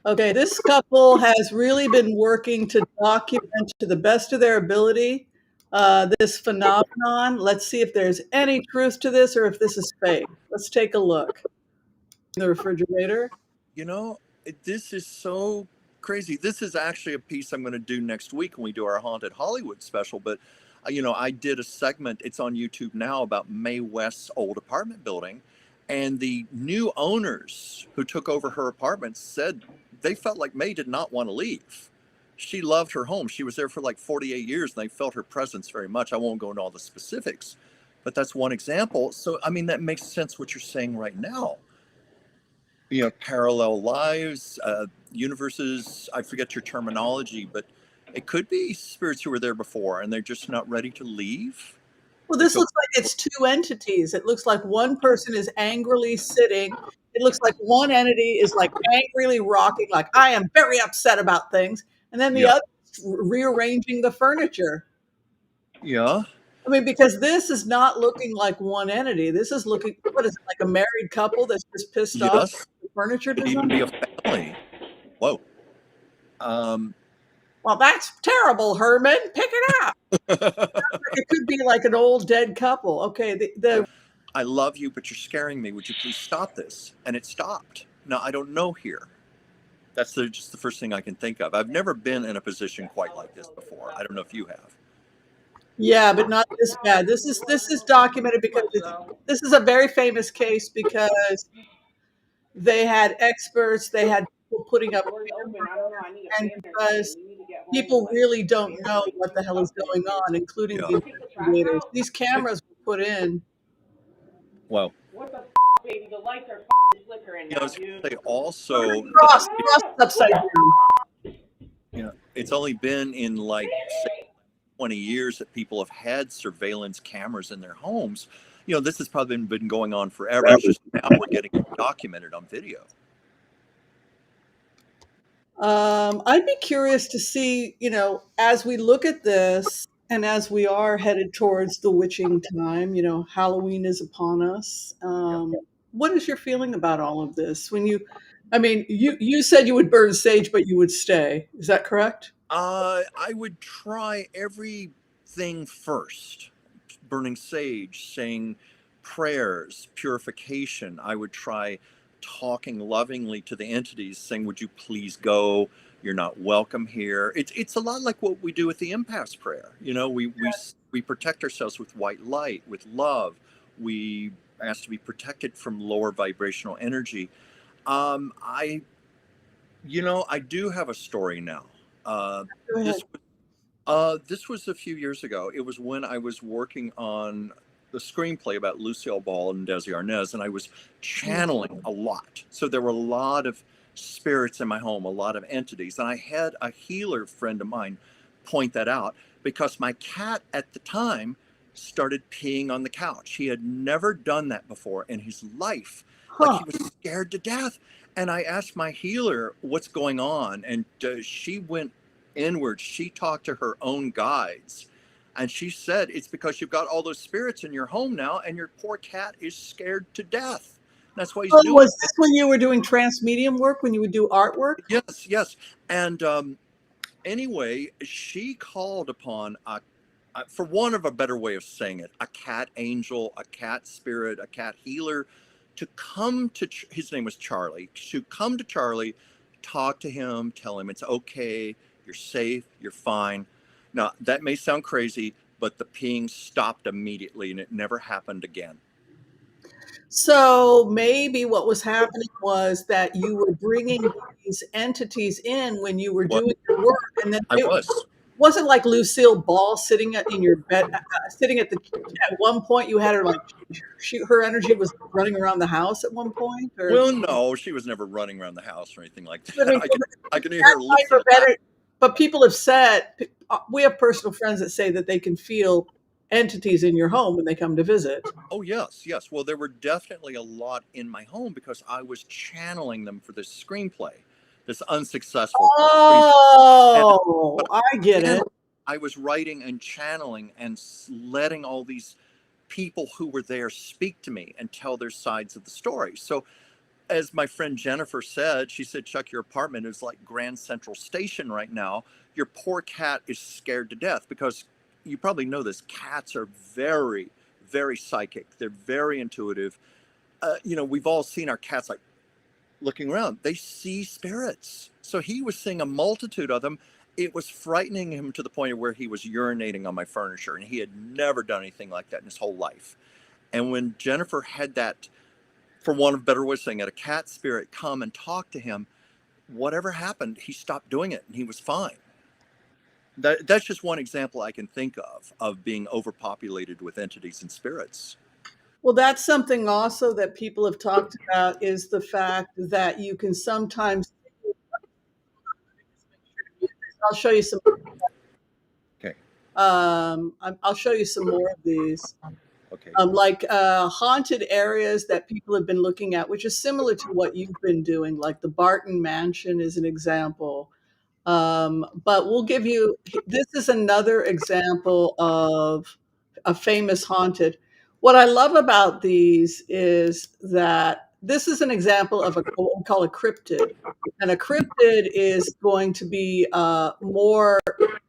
Okay, this couple has really been working to document to the best of their ability this phenomenon. Let's see if there's any truth to this or if this is fake. Let's take a look. In the refrigerator. This is so crazy. This is actually a piece I'm going to do next week when we do our Haunted Hollywood special. But, I did a segment, it's on YouTube now, about Mae West's old apartment building. And the new owners who took over her apartment said they felt like Mae did not want to leave. She loved her home. She was there for like 48 years and they felt her presence very much. I won't go into all the specifics, but that's one example. So, that makes sense what you're saying right now. Parallel lives, universes, I forget your terminology, but it could be spirits who were there before and they're just not ready to leave. Well, this looks like it's two entities. It looks like one person is angrily sitting. It looks like one entity is like angrily rocking, like, I am very upset about things. And then the other is rearranging the furniture. Yeah. Because this is not looking like one entity. This is looking, what is it, like a married couple that's just pissed off at the furniture design? It could be a family. Whoa. Well, that's terrible, Herman. Pick it up. It could be like an old dead couple. Okay. I love you, but you're scaring me. Would you please stop this? And it stopped. Now, I don't know here. That's just the first thing I can think of. I've never been in a position quite like this before. I don't know if you have. Yeah, but not this bad. This is documented because this is a very famous case because they had experts, they had people putting up cameras, and because people really don't know what the hell is going on, including Yeah. the investigators. These cameras were put in. Well, What the baby? The lights are flickering I now, was going dude. to say also Cross, that cross is upside down. it's only been in like say 20 years that people have had surveillance cameras in their homes. This has probably been going on forever. It's just now we're getting it documented on video. I'd be curious to see, as we look at this and as we are headed towards the witching time, Halloween is upon us. Yeah. What is your feeling about all of this? You said you would burn sage, but you would stay. Is that correct? I would try everything first. Burning sage, saying prayers, purification. I would try talking lovingly to the entities, saying, "Would you please go? You're not welcome here." It's a lot like what we do with the empath's prayer. We protect ourselves with white light, with love. We ask to be protected from lower vibrational energy. I do have a story now. Go ahead. This was a few years ago. It was when I was working on the screenplay about Lucille Ball and Desi Arnaz, and I was channeling a lot. So there were a lot of spirits in my home, a lot of entities. And I had a healer friend of mine point that out because my cat at the time started peeing on the couch. He had never done that before in his life. Like he was scared to death. And I asked my healer what's going on. And she went inward. She talked to her own guides. And she said, it's because you've got all those spirits in your home now and your poor cat is scared to death. That's why he's doing Was this when you were doing transmedium work, when you would do artwork? Yes. And anyway, she called upon, for want of a better way of saying it, a cat angel, a cat spirit, a cat healer, to come to, his name was Charlie, to come to Charlie, talk to him, tell him it's okay, you're safe, you're fine. Now, that may sound crazy, but the peeing stopped immediately and it never happened again. So maybe what was happening was that you were bringing these entities in when you were doing your work, and then I was. Wasn't like Lucille Ball sitting in your bed, sitting at one point you had her like her energy was running around the house at one point, or Well, no, she was never running around the house or anything like I mean, that. I can hear her listening. but people have said, we have personal friends that say that they can feel entities in your home when they come to visit. Oh, yes. Well, there were definitely a lot in my home because I was channeling them for this screenplay, this unsuccessful. Oh, I get it. I was writing and channeling and letting all these people who were there speak to me and tell their sides of the story. So, as my friend Jennifer said, she said, Chuck, your apartment is like Grand Central Station right now. Your poor cat is scared to death because you probably know this. Cats are very, very psychic. They're very intuitive. We've all seen our cats like looking around. They see spirits. So he was seeing a multitude of them. It was frightening him to the point of where he was urinating on my furniture. And he had never done anything like that in his whole life. And when Jennifer had that, for want of a better way of saying it, a cat spirit come and talk to him, whatever happened, he stopped doing it and he was fine. That's just one example I can think of being overpopulated with entities and spirits. Well, that's something also that people have talked about is the fact that you can sometimes. I'll show you some. Okay. I'll show you some more of these. Okay. Like haunted areas that people have been looking at, which is similar to what you've been doing, like the Barton Mansion is an example. But we'll give you, this is another example of a famous haunted. What I love about these is that this is an example of what we call a cryptid. And a cryptid is going to be more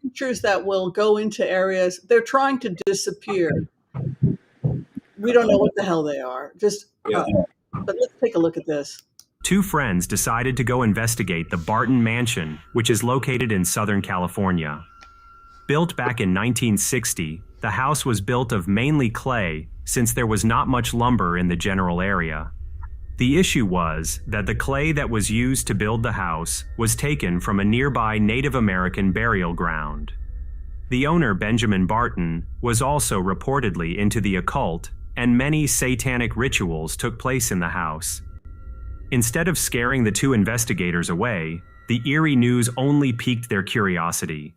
creatures that will go into areas. They're trying to disappear. We don't know what the hell they are. But let's take a look at this. two friends decided to go investigate the Barton mansion, which is located in Southern California. Built back in 1960, the house was built of mainly clay since there was not much lumber in the general area. The issue was that the clay that was used to build the house was taken from a nearby Native American burial ground. The owner, Benjamin Barton, was also reportedly into the occult, and many satanic rituals took place in the house. Instead of scaring the two investigators away, the eerie news only piqued their curiosity.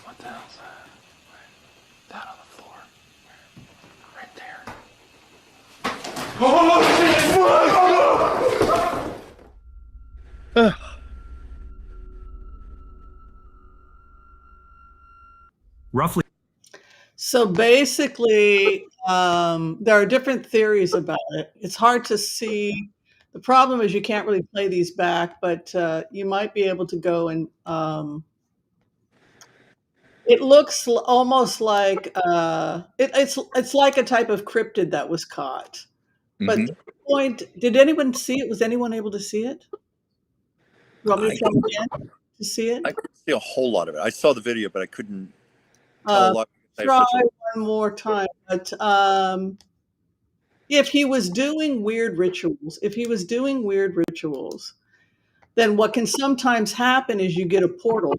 What the hell's that? That on the floor. Right there. Roughly. So basically, there are different theories about it. It's hard to see. The problem is you can't really play these back, but you might be able to go and it looks almost like it's like a type of cryptid that was caught. But Mhm. at the point, did anyone see it? Was anyone able to see it? You want me to I come again to see it? I couldn't see a whole lot of it. I saw the video, but I couldn't tell a lot. I have Try such a- one more time. But if he was doing weird rituals, then what can sometimes happen is you get a portal.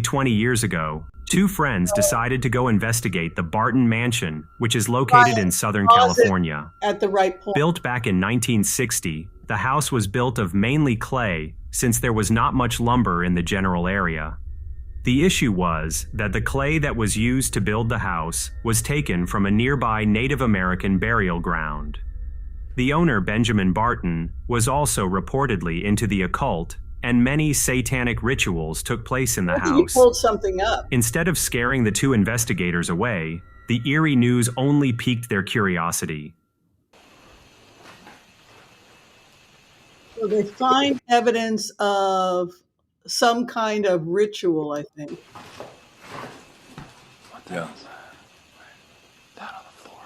20 years ago, two friends decided to go investigate the Barton mansion, which is located in Southern Pause it California. at the right point. Built back in 1960, the house was built of mainly clay since there was not much lumber in the general area. The issue was that the clay that was used to build the house was taken from a nearby Native American burial ground. The owner, Benjamin Barton, was also reportedly into the occult, and many satanic rituals took place in the Maybe he house. pulled something up. Instead of scaring the two investigators away, the eerie news only piqued their curiosity. So they find evidence of some kind of ritual, I think. What the Yeah. hell's that? That on the floor.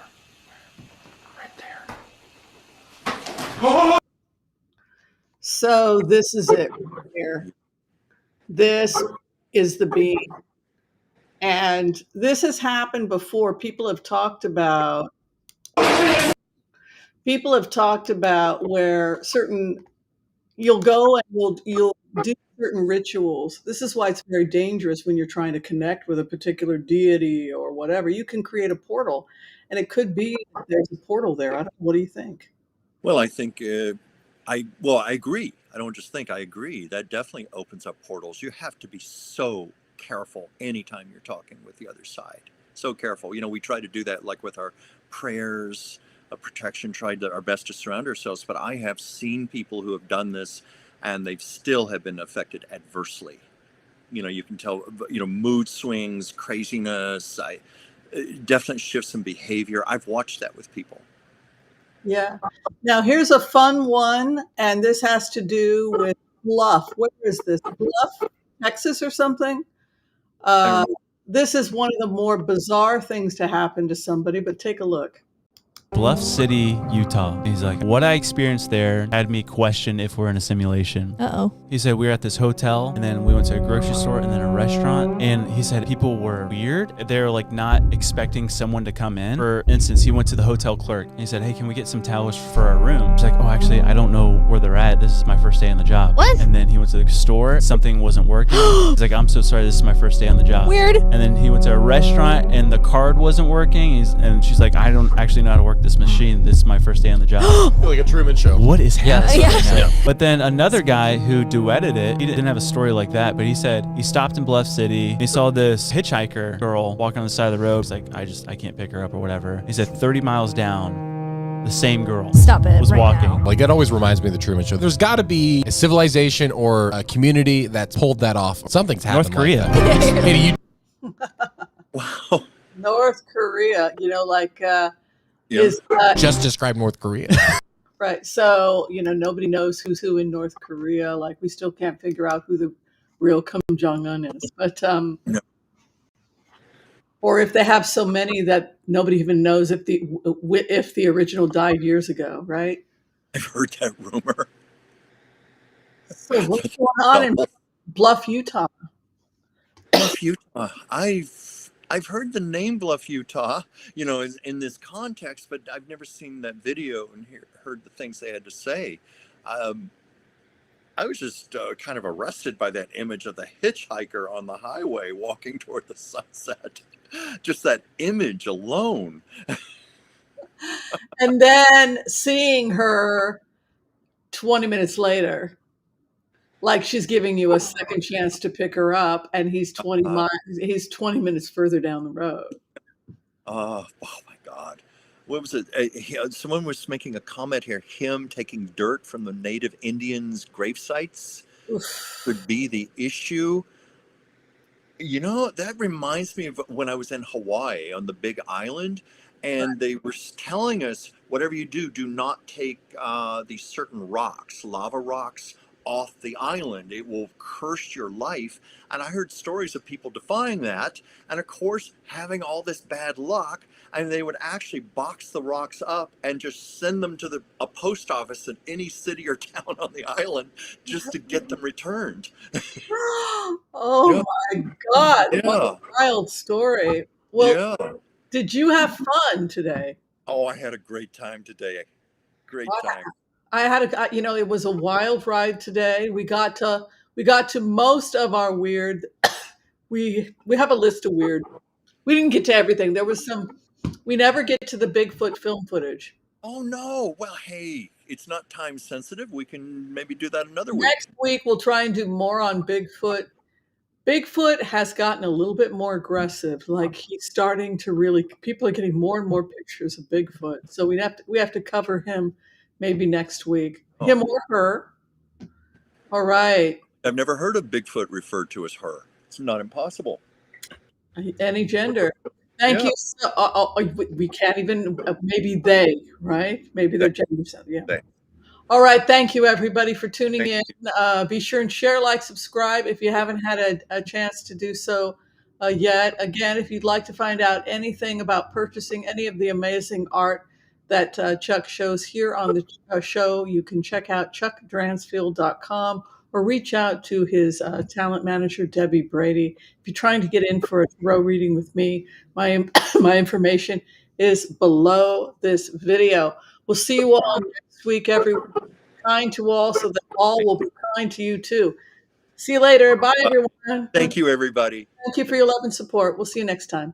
Right there. So this is it right here. This is the being. And this has happened before. People have talked about where you'll go and you'll do certain rituals. This is why it's very dangerous when you're trying to connect with a particular deity or whatever. You can create a portal, and it could be that there's a portal there. What do you think? Well, I think I agree. I don't just think, I agree. That definitely opens up portals. You have to be so careful anytime you're talking with the other side. So careful. You know, we try to do that like with our prayers of protection, tried our best to surround ourselves. But I have seen people who have done this and they've still have been affected adversely. You know, you can tell, you know, mood swings, craziness, definite shifts in behavior. I've watched that with people. Yeah. Now here's a fun one, and this has to do with Bluff. Where is this? Bluff, Texas, or something? This is one of the more bizarre things to happen to somebody, but take a look. Bluff City, Utah. He's like, what I experienced there had me question if we're in a simulation. Uh-oh. He said we were at this hotel, and then we went to a grocery store and then a restaurant, and he said people were weird. They were like not expecting someone to come in. For instance, he went to the hotel clerk and he said, hey, can we get some towels for our room? He's like, oh, actually, I don't know where they're at. This is my first day on the job. What? And then he went to the store. Something wasn't working. He's like, I'm so sorry. This is my first day on the job. Weird. And then he went to a restaurant and the card wasn't working. And she's like, I don't actually know how to work this machine. This is my first day on the job. Like a Truman Show. What is happening? Yeah. But then another guy who duetted it, he didn't have a story like that, but he said he stopped in Bluff City. He saw this hitchhiker girl walking on the side of the road. He's like, I can't pick her up or whatever. He said 30 miles down, the same girl Stop it was right walking. now. Like, that always reminds me of the Truman Show. There's got to be a civilization or a community that's pulled that off. Something's happened. North Korea. Like that. Hey, Wow. North Korea, you know, like Yeah. is just describe North Korea. right. So, you know, nobody knows who's who in North Korea. Like, we still can't figure out who the real Kim Jong-un is. But No. Or if they have so many that nobody even knows if the original died years ago, right? I've heard that rumor. So what's going on in Bluff, Utah? Bluff, Utah. I've heard the name Bluff, Utah, in this context, but I've never seen that video and heard the things they had to say. Um, I was just kind of arrested by that image of the hitchhiker on the highway walking toward the sunset. Just that image alone. And then seeing her 20 minutes later, like she's giving you a second chance to pick her up, and he's 20 minutes further down the road. Oh my God. What was it? Someone was making a comment here. Him taking dirt from the native Indians' grave sites could be the issue. That reminds me of when I was in Hawaii on the Big Island, and they were telling us, whatever you do, do not take these certain rocks, lava rocks, off the island. It will curse your life. And I heard stories of people defying that, and of course having all this bad luck. And they would actually box the rocks up and just send them to a post office in any city or town on the island just to get them returned. Oh Yeah. my God. Yeah. What a wild story. Well, Yeah. did you have fun today? Oh, I had a great time today. Great time. It was a wild ride today. We got to most of our weird. We have a list of weird. We didn't get to everything. There was some. We never get to the Bigfoot film footage. Oh no. Well, hey, it's not time sensitive. We can maybe do that another week. Next week we'll try and do more on Bigfoot. Bigfoot has gotten a little bit more aggressive. Like he's starting to people are getting more and more pictures of Bigfoot. So we have to cover him maybe next week. Him or her. All right. I've never heard of Bigfoot referred to as her. It's not impossible. Any gender. Thank you. We can't even, maybe they, right? Maybe they're gender. Yeah. They. All right. Thank you, everybody, for tuning in. Be sure and share, like, subscribe if you haven't had a chance to do so yet. Again, if you'd like to find out anything about purchasing any of the amazing art that Chuck shows here on the show, you can check out chuckdransfield.com or reach out to his talent manager, Debbie Brady. If you're trying to get in for a tarot reading with me, my information is below this video. We'll see you all next week, everyone. Kind to all so that all will be kind to you too. See you later. Bye, everyone. Thank you, everybody. Thank you for your love and support. We'll see you next time.